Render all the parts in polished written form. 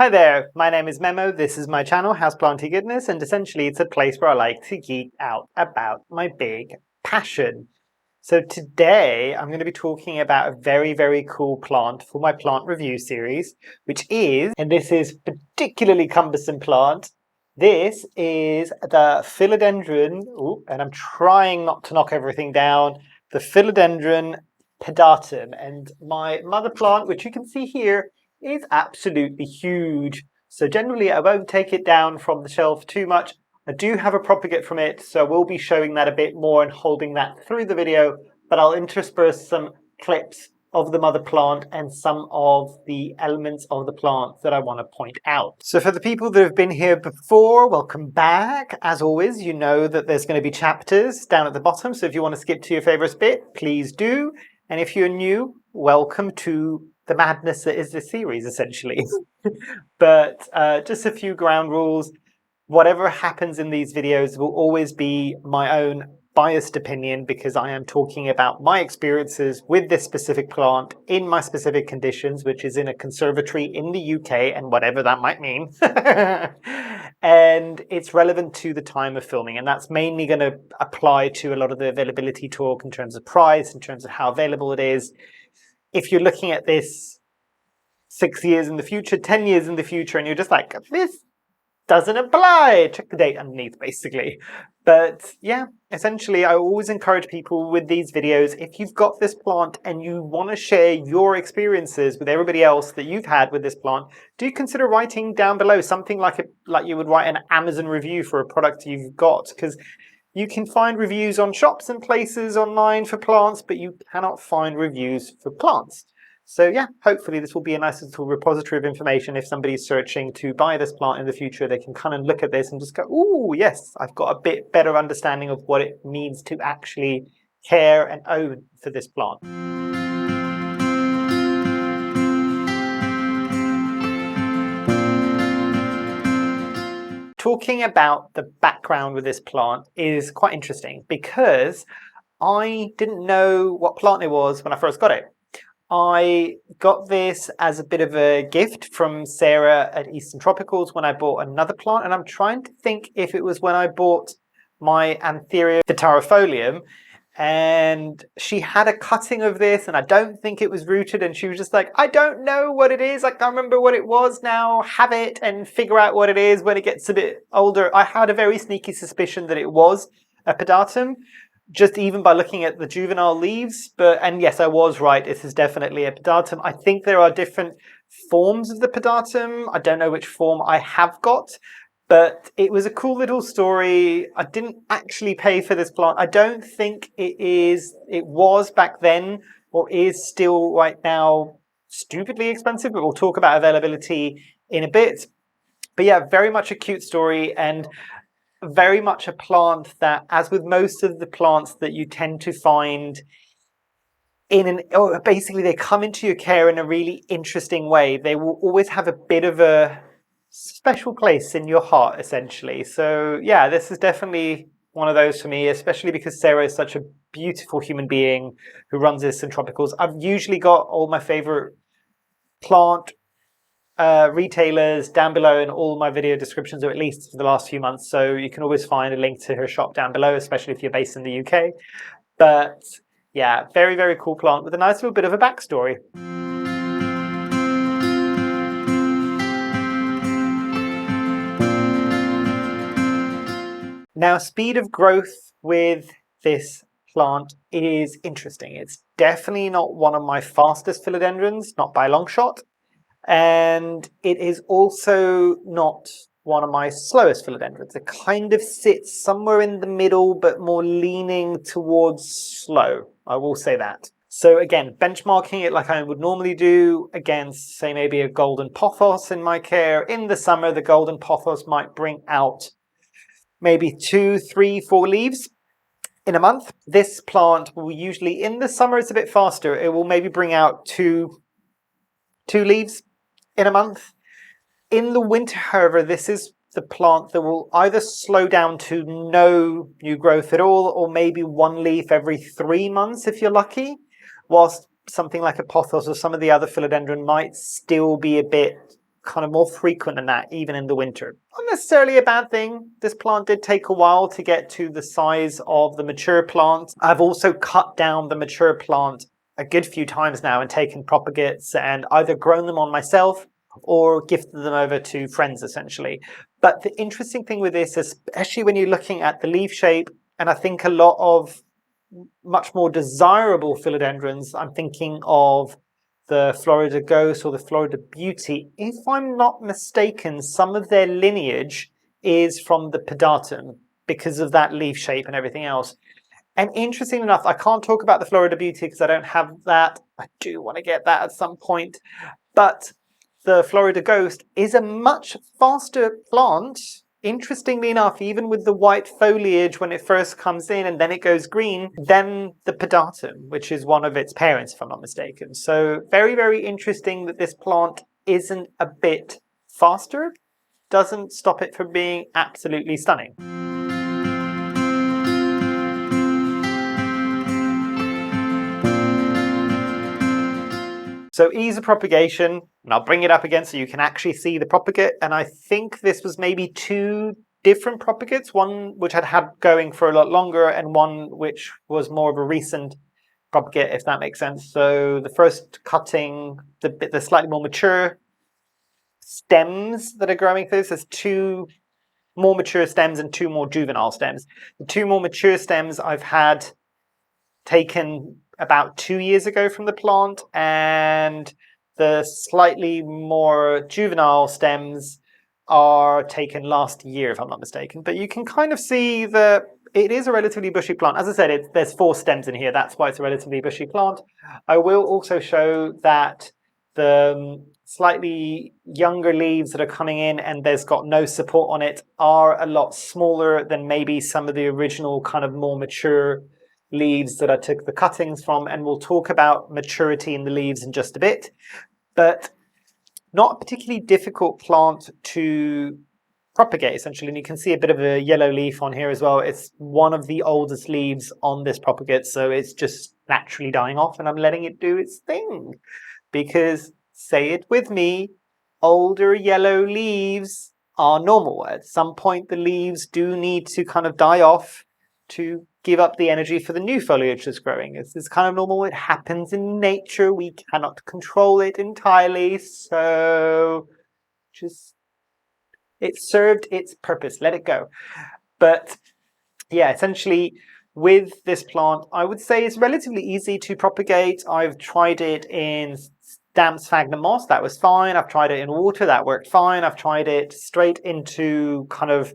Hi there, my name is Memo, this is my channel, Houseplantygoodness, and essentially it's a place where I like to geek out about my big passion. So today I'm going to be talking about a very cool plant for my plant review series, which is, and this is particularly cumbersome plant, this is the Philodendron, and I'm trying not to knock everything down, the Philodendron Pedatum. And my mother plant, which you can see here, is absolutely huge. So generally I won't take it down from the shelf too much. I do have a propagate from it, so we'll be showing that a bit more and holding that through the video, but I'll intersperse some clips of the mother plant and some of the elements of the plant that I want to point out. So for the people that have been here before, welcome back. As always, you know that there's going to be chapters down at the bottom, so if you want to skip to your favorite bit, please do. And if you're new, welcome to the madness that is this series, essentially. But just a few ground rules. Whatever happens in these videos will always be my own biased opinion because I am talking about my experiences with this specific plant in my specific conditions, which is in a conservatory in the UK and whatever that might mean. And it's relevant to the time of filming, and that's mainly going to apply to a lot of the availability talk in terms of price, in terms of how available it is. If you're looking at this 6 years in the future, 10 years in the future, and you're just like, this doesn't apply, check the date underneath, basically. But yeah, essentially, I always encourage people with these videos, if you've got this plant and you want to share your experiences with everybody else that you've had with this plant, do consider writing down below something like you would write an Amazon review for a product you've got, because you can find reviews on shops and places online for plants, but you cannot find reviews for plants. So yeah, hopefully this will be a nice little repository of information. If somebody's searching to buy this plant in the future, they can kind of look at this and just go, ooh, yes, I've got a bit better understanding of what it means to actually care and own for this plant. Talking about the background with this plant is quite interesting because I didn't know what plant it was when I first got it. I got this as a bit of a gift from Sarah at Eastern Tropicals when I bought another plant, and I'm trying to think if it was when I bought my Antheria vitarifolium, and she had a cutting of this, and I don't think it was rooted, and she was just like, I don't know what it is, I can't remember what it was now, have it and figure out what it is when it gets a bit older. I had a very sneaky suspicion that it was a pedatum, just even by looking at the juvenile leaves, and yes, I was right, this is definitely a pedatum. I think there are different forms of the pedatum. I don't know which form I have got, but it was a cool little story. I didn't actually pay for this plant. I don't think it was back then or is still right now stupidly expensive, but we'll talk about availability in a bit. But yeah, very much a cute story, and very much a plant that, as with most of the plants that you tend to find basically they come into your care in a really interesting way. They will always have a bit of a special place in your heart, essentially. So yeah, this is definitely one of those for me, especially because Sarah is such a beautiful human being who runs this in Tropicals. I've usually got all my favorite plant retailers down below in all my video descriptions, or at least for the last few months, so you can always find a link to her shop down below, especially if you're based in the UK. But yeah, very cool plant with a nice little bit of a backstory. Now, speed of growth with this plant is interesting. It's definitely not one of my fastest philodendrons, not by a long shot. And it is also not one of my slowest philodendrons. It kind of sits somewhere in the middle, but more leaning towards slow. I will say that. So again, benchmarking it like I would normally do against, say, maybe a golden pothos in my care. In the summer, the golden pothos might bring out maybe 2, 3, 4 leaves in a month. This plant will usually, in the summer, it's a bit faster. It will maybe bring out two leaves in a month. In the winter, however, this is the plant that will either slow down to no new growth at all, or maybe 1 leaf every 3 months if you're lucky, whilst something like a pothos or some of the other philodendron might still be a bit kind of more frequent than that, even in the winter. Not necessarily a bad thing. This plant did take a while to get to the size of the mature plant. I've also cut down the mature plant a good few times now and taken propagates and either grown them on myself or gifted them over to friends, essentially. But the interesting thing with this, especially when you're looking at the leaf shape, and I think a lot of much more desirable philodendrons, I'm thinking of the Florida Ghost or the Florida Beauty. If I'm not mistaken, some of their lineage is from the Pedatum because of that leaf shape and everything else. And interesting enough, I can't talk about the Florida Beauty because I don't have that. I do want to get that at some point. But the Florida Ghost is a much faster plant. Interestingly enough, even with the white foliage when it first comes in and then it goes green, than the Pedatum, which is one of its parents, if I'm not mistaken. So very, very interesting that this plant isn't a bit faster. Doesn't stop it from being absolutely stunning. So ease of propagation, and I'll bring it up again so you can actually see the propagate. And I think this was maybe 2 different propagates, one which I'd had going for a lot longer and one which was more of a recent propagate, if that makes sense. So the first cutting, the slightly more mature stems that are growing through this, there's 2 more mature stems and 2 more juvenile stems. The 2 more mature stems I've had taken about 2 years ago from the plant, and the slightly more juvenile stems are taken last year, if I'm not mistaken. But you can kind of see that it is a relatively bushy plant. As I said, there's 4 stems in here. That's why it's a relatively bushy plant. I will also show that the slightly younger leaves that are coming in and there's got no support on it are a lot smaller than maybe some of the original kind of more mature leaves that I took the cuttings from, and we'll talk about maturity in the leaves in just a bit. But not a particularly difficult plant to propagate, essentially. And you can see a bit of a yellow leaf on here as well. It's one of the oldest leaves on this propagate, so it's just naturally dying off, and I'm letting it do its thing. Because, say it with me, older yellow leaves are normal. At some point, the leaves do need to kind of die off to give up the energy for the new foliage that's growing. It's kind of normal. It happens in nature. We cannot control it entirely. So just, it served its purpose. Let it go. But yeah, essentially with this plant, I would say it's relatively easy to propagate. I've tried it in damp sphagnum moss. That was fine. I've tried it in water. That worked fine. I've tried it straight into kind of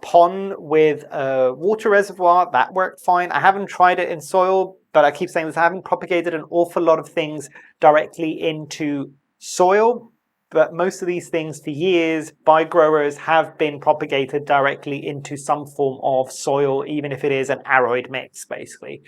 pond with a water reservoir. That worked fine. I haven't tried it in soil, but I keep saying this, I haven't propagated an awful lot of things directly into soil, but most of these things for years by growers have been propagated directly into some form of soil, even if it is an aroid mix, basically.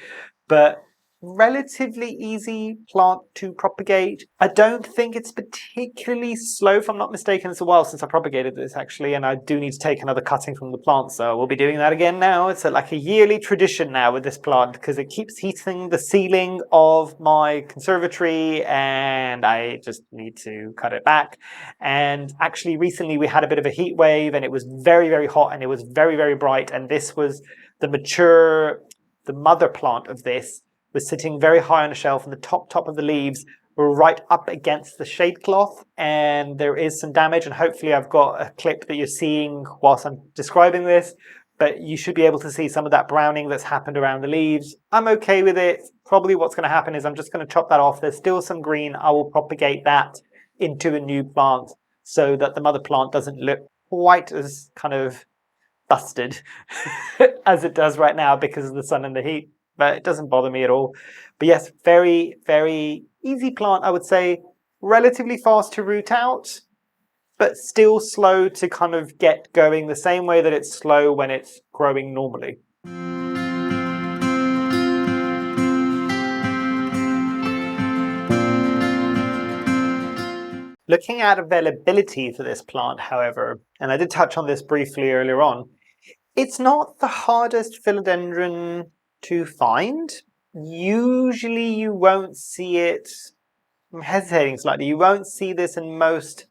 But relatively easy plant to propagate. I don't think it's particularly slow, if I'm not mistaken. It's a while since I propagated this, actually, and I do need to take another cutting from the plant, so we'll be doing that again now. It's like a yearly tradition now with this plant because it keeps heating the ceiling of my conservatory, and I just need to cut it back. And actually, recently we had a bit of a heat wave, and it was very, very hot, and it was very, very bright, and this was the mother plant of this was sitting very high on a shelf, and the top of the leaves were right up against the shade cloth, and there is some damage, and hopefully I've got a clip that you're seeing whilst I'm describing this, but you should be able to see some of that browning that's happened around the leaves. I'm okay with it. Probably what's going to happen is I'm just going to chop that off. There's still some green. I will propagate that into a new plant so that the mother plant doesn't look quite as kind of busted as it does right now because of the sun and the heat. But it doesn't bother me at all. But yes, very, very easy plant, I would say. Relatively fast to root out, but still slow to kind of get going the same way that it's slow when it's growing normally. Looking at availability for this plant, however, and I did touch on this briefly earlier on, it's not the hardest philodendron to find. Usually you won't see it, I'm hesitating slightly, you won't see this in most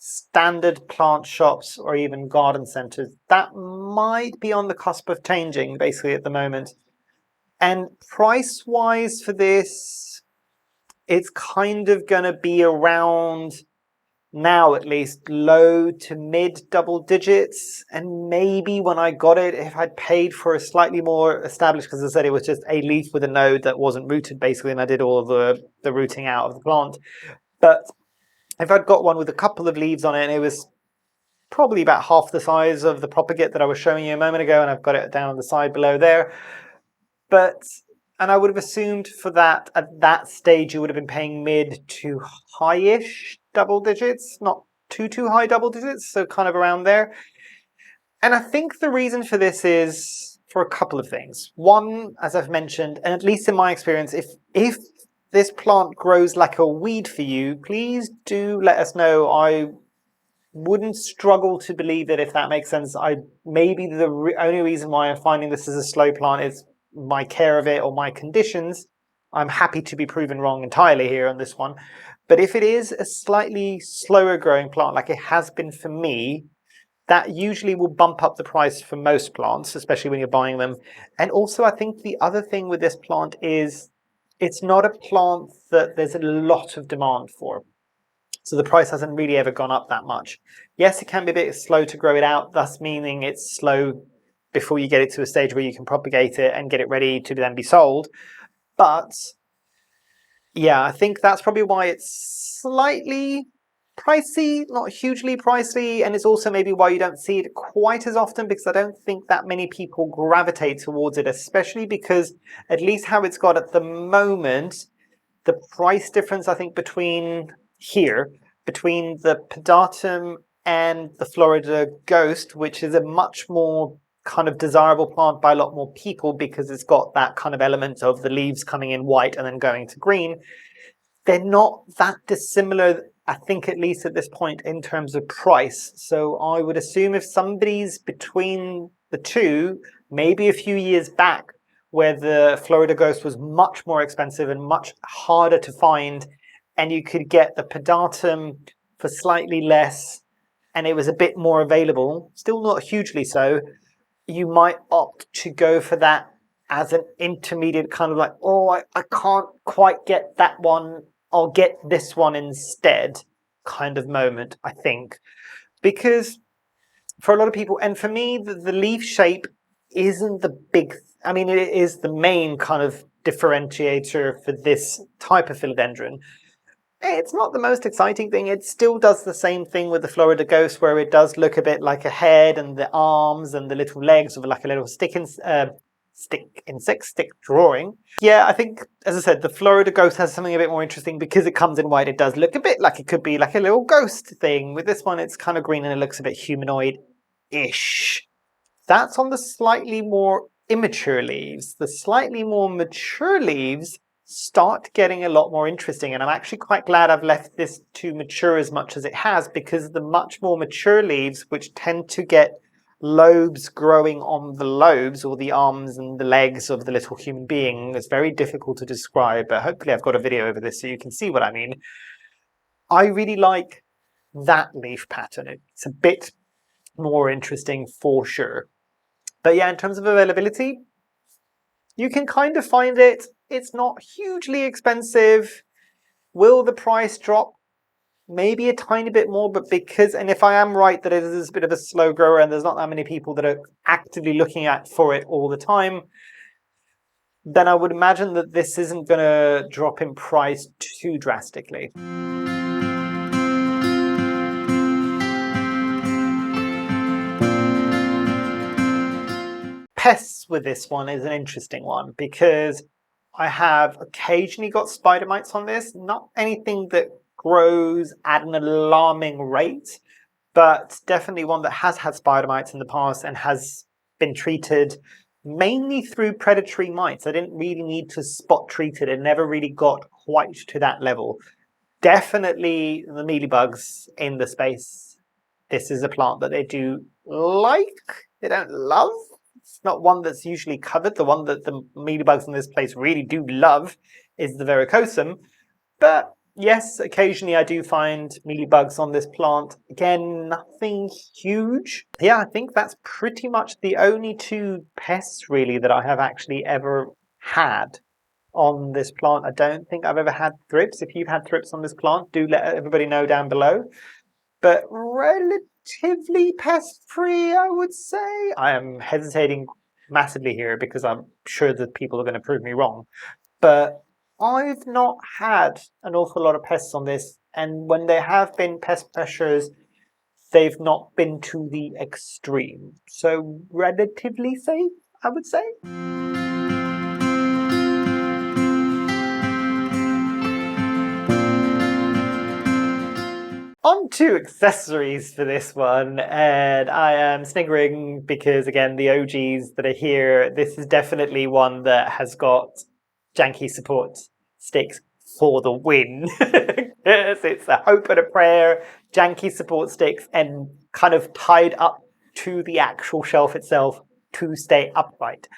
standard plant shops or even garden centers. That might be on the cusp of changing basically at the moment. And price-wise for this, it's kind of going to be around, now at least, low to mid double digits. And maybe when I got it, if I'd paid for a slightly more established, because I said it was just a leaf with a node that wasn't rooted basically, and I did all of the rooting out of the plant. But if I'd got one with a couple of leaves on it and it was probably about half the size of the Propagate that I was showing you a moment ago, and I've got it down on the side below there. And I would have assumed for that, at that stage, you would have been paying mid to high-ish double digits, not too high double digits, so kind of around there. And I think the reason for this is for a couple of things. One, as I've mentioned, and at least in my experience, if this plant grows like a weed for you, please do let us know. I wouldn't struggle to believe it, if that makes sense. Maybe the only reason why I'm finding this as a slow plant is my care of it or my conditions. I'm happy to be proven wrong entirely here on this one. But if it is a slightly slower growing plant, like it has been for me, that usually will bump up the price for most plants, especially when you're buying them. And also, I think the other thing with this plant is it's not a plant that there's a lot of demand for. So the price hasn't really ever gone up that much. Yes, it can be a bit slow to grow it out, thus meaning it's slow before you get it to a stage where you can propagate it and get it ready to then be sold. But yeah, I think that's probably why it's slightly pricey, not hugely pricey. And it's also maybe why you don't see it quite as often, because I don't think that many people gravitate towards it, especially because at least how it's got at the moment, the price difference, I think, between the Pedatum and the Florida Ghost, which is a much more kind of desirable plant by a lot more people because it's got that kind of element of the leaves coming in white and then going to green. They're not that dissimilar, I think, at least at this point, in terms of price. So I would assume if somebody's between the two, maybe a few years back, where the Florida Ghost was much more expensive and much harder to find, and you could get the Pedatum for slightly less, and it was a bit more available, still not hugely so, you might opt to go for that as an intermediate kind of like, oh, I can't quite get that one, I'll get this one instead kind of moment, I think. Because for a lot of people, and for me, the leaf shape isn't the big, I mean, it is the main kind of differentiator for this type of philodendron. It's not the most exciting thing. It still does the same thing with the Florida Ghost, where it does look a bit like a head, and the arms and the little legs of like a little stick drawing. Yeah, I think, as I said, the Florida Ghost has something a bit more interesting because it comes in white. It does look a bit like it could be like a little ghost thing. With this one, it's kind of green and it looks a bit humanoid-ish. That's on the slightly more immature leaves. The slightly more mature leaves start getting a lot more interesting, and I'm actually quite glad I've left this to mature as much as it has, because the much more mature leaves, which tend to get lobes growing on the lobes or the arms and the legs of the little human being, it's very difficult to describe, but hopefully I've got a video over this so you can see what I mean. I really like that leaf pattern. It's a bit more interesting for sure. But yeah, in terms of availability, you can kind of find it. It's not hugely expensive. Will the price drop? Maybe a tiny bit more, but because, and if I am right that it is a bit of a slow grower and there's not that many people that are actively looking for it all the time, then I would imagine that this isn't going to drop in price too drastically. Pests with this one is an interesting one because I have occasionally got spider mites on this, not anything that grows at an alarming rate, but definitely one that has had spider mites in the past and has been treated mainly through predatory mites. I didn't really need to spot treat it. It never really got quite to that level. Definitely the mealybugs in the space. This is a plant that they do like, they don't love. It's not one that's usually covered. The one that the mealybugs in this place really do love is the verrucosum. But Yes, occasionally I do find mealybugs on this plant. Again, nothing huge. Yeah, I think that's pretty much the only two pests really that I have actually ever had on this plant. I don't think I've ever had thrips. If you've had thrips on this plant, do let everybody know down below. But relatively pest-free, I would say. I am hesitating massively here because I'm sure that people are going to prove me wrong. But I've not had an awful lot of pests on this, and when there have been pest pressures, they've not been to the extreme. So relatively safe, I would say. On to accessories for this one, and I am sniggering because, again, the OGs that are here, this is definitely one that has got janky support sticks for the win. Yes, it's a hope and a prayer, janky support sticks, and kind of tied up to the actual shelf itself to stay upright.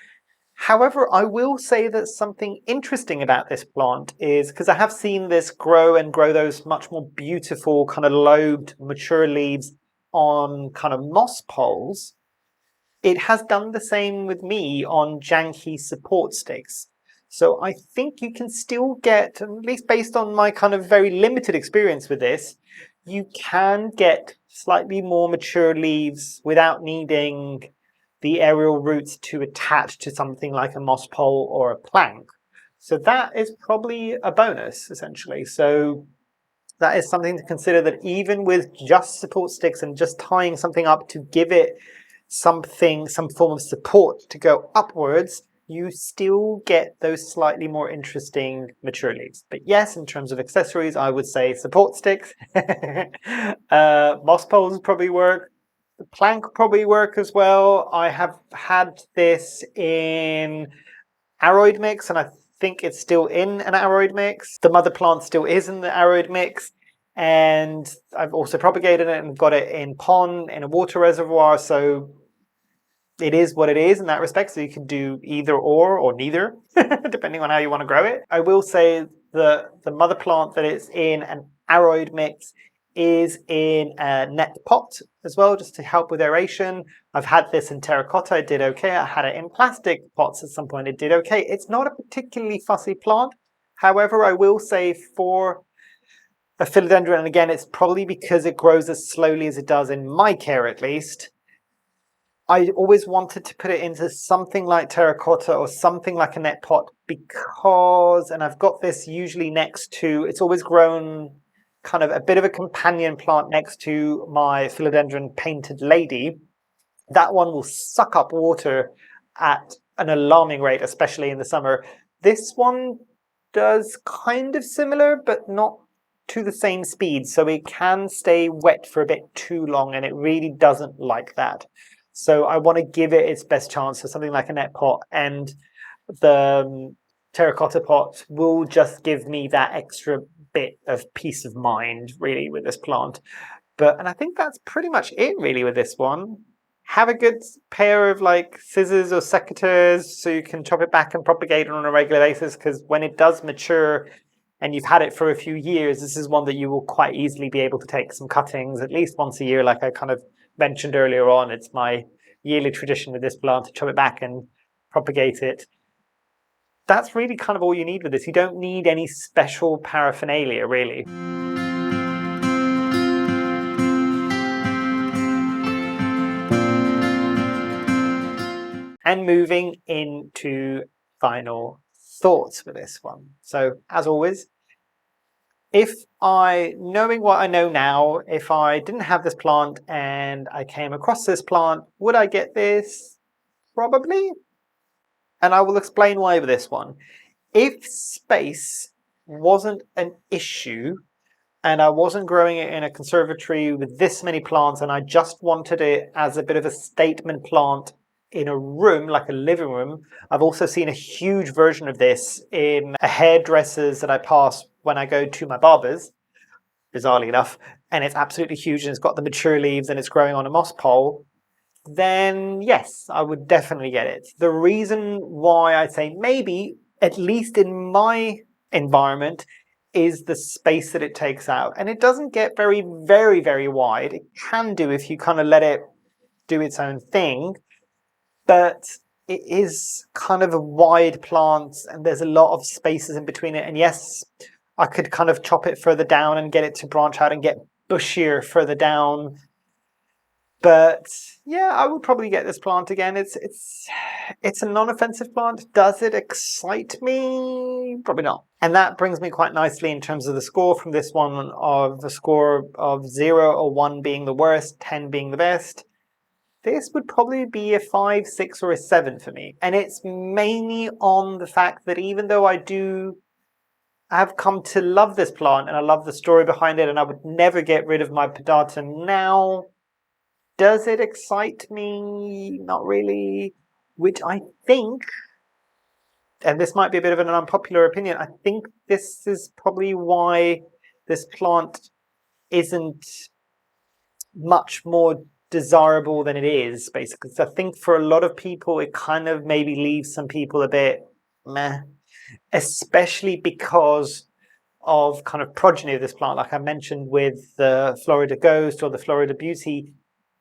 However, I will say that something interesting about this plant is, because I have seen this grow and grow those much more beautiful kind of lobed mature leaves on kind of moss poles, it has done the same with me on janky support sticks. So I think you can still get, at least based on my kind of very limited experience with this, you can get slightly more mature leaves without needing the aerial roots to attach to something like a moss pole or a plank. So that is probably a bonus, essentially. So that is something to consider, that even with just support sticks and just tying something up to give it something, some form of support to go upwards, you still get those slightly more interesting mature leaves. But yes, in terms of accessories, I would say support sticks. Moss poles probably work. The plank probably work as well. I have had this in aroid mix, and I think it's still in an aroid mix. The mother plant still is in the aroid mix, and I've also propagated it and got it in pond in a water reservoir. So it is what it is in that respect. So you can do either or neither, depending on how you want to grow it. I will say the mother plant that it's in an aroid mix is in a net pot as well, just to help with aeration. I've had this in terracotta, it did okay. I had it in plastic pots at some point, it did okay. It's not a particularly fussy plant. However, I will say for a philodendron, and again, it's probably because it grows as slowly as it does in my care at least, I always wanted to put it into something like terracotta or something like a net pot because, and I've got this usually next to, it's always grown kind of a bit of a companion plant next to my philodendron painted lady. That one will suck up water at an alarming rate, especially in the summer. This one does kind of similar, but not to the same speed. So it can stay wet for a bit too long, and it really doesn't like that. So I want to give it its best chance for something like a net pot, and the terracotta pot will just give me that extra bit of peace of mind, really, with this plant. And I think that's pretty much it, really, with this one. Have a good pair of like scissors or secateurs so you can chop it back and propagate it on a regular basis, because when it does mature and you've had it for a few years, this is one that you will quite easily be able to take some cuttings at least once a year, like I kind of mentioned earlier on. It's my yearly tradition with this plant to chop it back and propagate it. That's really kind of all you need with this. You don't need any special paraphernalia, really. And moving into final thoughts for this one. So as always, if knowing what I know now, if I didn't have this plant and I came across this plant, would I get this? Probably. And I will explain why with this one. If space wasn't an issue and I wasn't growing it in a conservatory with this many plants and I just wanted it as a bit of a statement plant in a room, like a living room, I've also seen a huge version of this in a hairdressers that I pass when I go to my barber's, bizarrely enough, and it's absolutely huge and it's got the mature leaves and it's growing on a moss pole, then yes, I would definitely get it. The reason why I say maybe, at least in my environment, is the space that it takes out. And it doesn't get very, very, very wide. It can do if you kind of let it do its own thing, but it is kind of a wide plant and there's a lot of spaces in between it. And yes, I could kind of chop it further down and get it to branch out and get bushier further down. But yeah, I would probably get this plant again. It's a non-offensive plant. Does it excite me? Probably not. And that brings me quite nicely in terms of the score from this one, of a score of 0 or 1 being the worst, 10 being the best. This would probably be a 5, 6, or a 7 for me. And it's mainly on the fact that even though I have come to love this plant and I love the story behind it and I would never get rid of my Pedatum now, does it excite me? Not really. Which I think, and this might be a bit of an unpopular opinion, I think this is probably why this plant isn't much more desirable than it is, basically. So I think for a lot of people, it kind of maybe leaves some people a bit meh, especially because of kind of progeny of this plant, like I mentioned with the Florida Ghost or the Florida Beauty,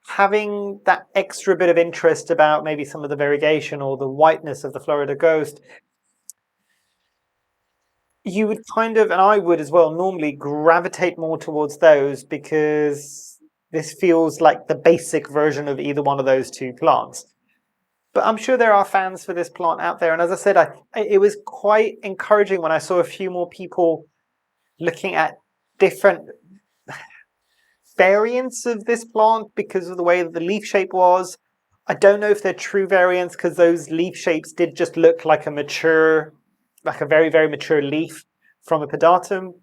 having that extra bit of interest about maybe some of the variegation or the whiteness of the Florida Ghost, you would kind of, and I would as well, normally gravitate more towards those because this feels like the basic version of either one of those two plants. But I'm sure there are fans for this plant out there. And as I said, it was quite encouraging when I saw a few more people looking at different variants of this plant because of the way that the leaf shape was. I don't know if they're true variants because those leaf shapes did just look like a mature, like a very, very mature leaf from a Pedatum.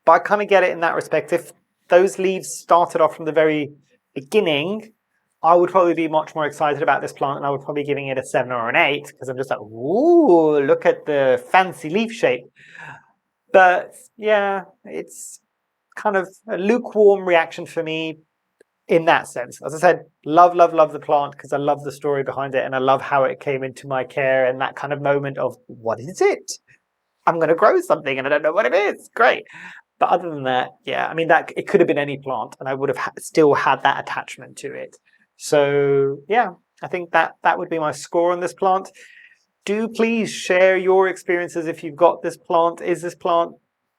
But I kind of get it in that respect. If those leaves started off from the very beginning, I would probably be much more excited about this plant and I would probably be giving it a 7 or an 8 because I'm just like, ooh, look at the fancy leaf shape. But yeah, it's kind of a lukewarm reaction for me in that sense. As I said, love, love, love the plant because I love the story behind it and I love how it came into my care and that kind of moment of, what is it? I'm going to grow something and I don't know what it is. Great. But other than that, yeah, I mean, that it could have been any plant and I would have still had that attachment to it. So yeah, I think that would be my score on this plant. Do please share your experiences if you've got this plant. Is this plant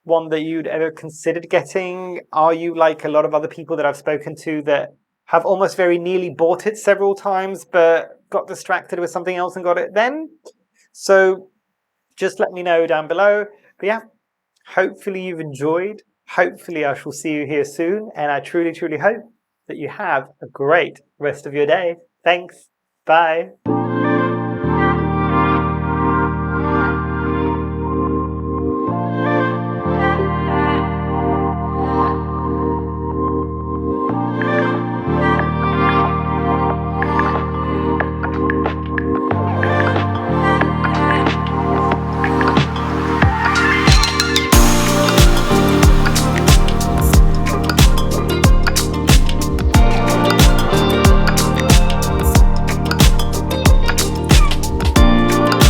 one that you'd ever considered getting? Are you like a lot of other people that I've spoken to that have almost very nearly bought it several times but got distracted with something else and got it then? So just let me know down below. But yeah, hopefully you've enjoyed. Hopefully I shall see you here soon. And I truly, truly hope that you have a great rest of your day. Thanks. Bye.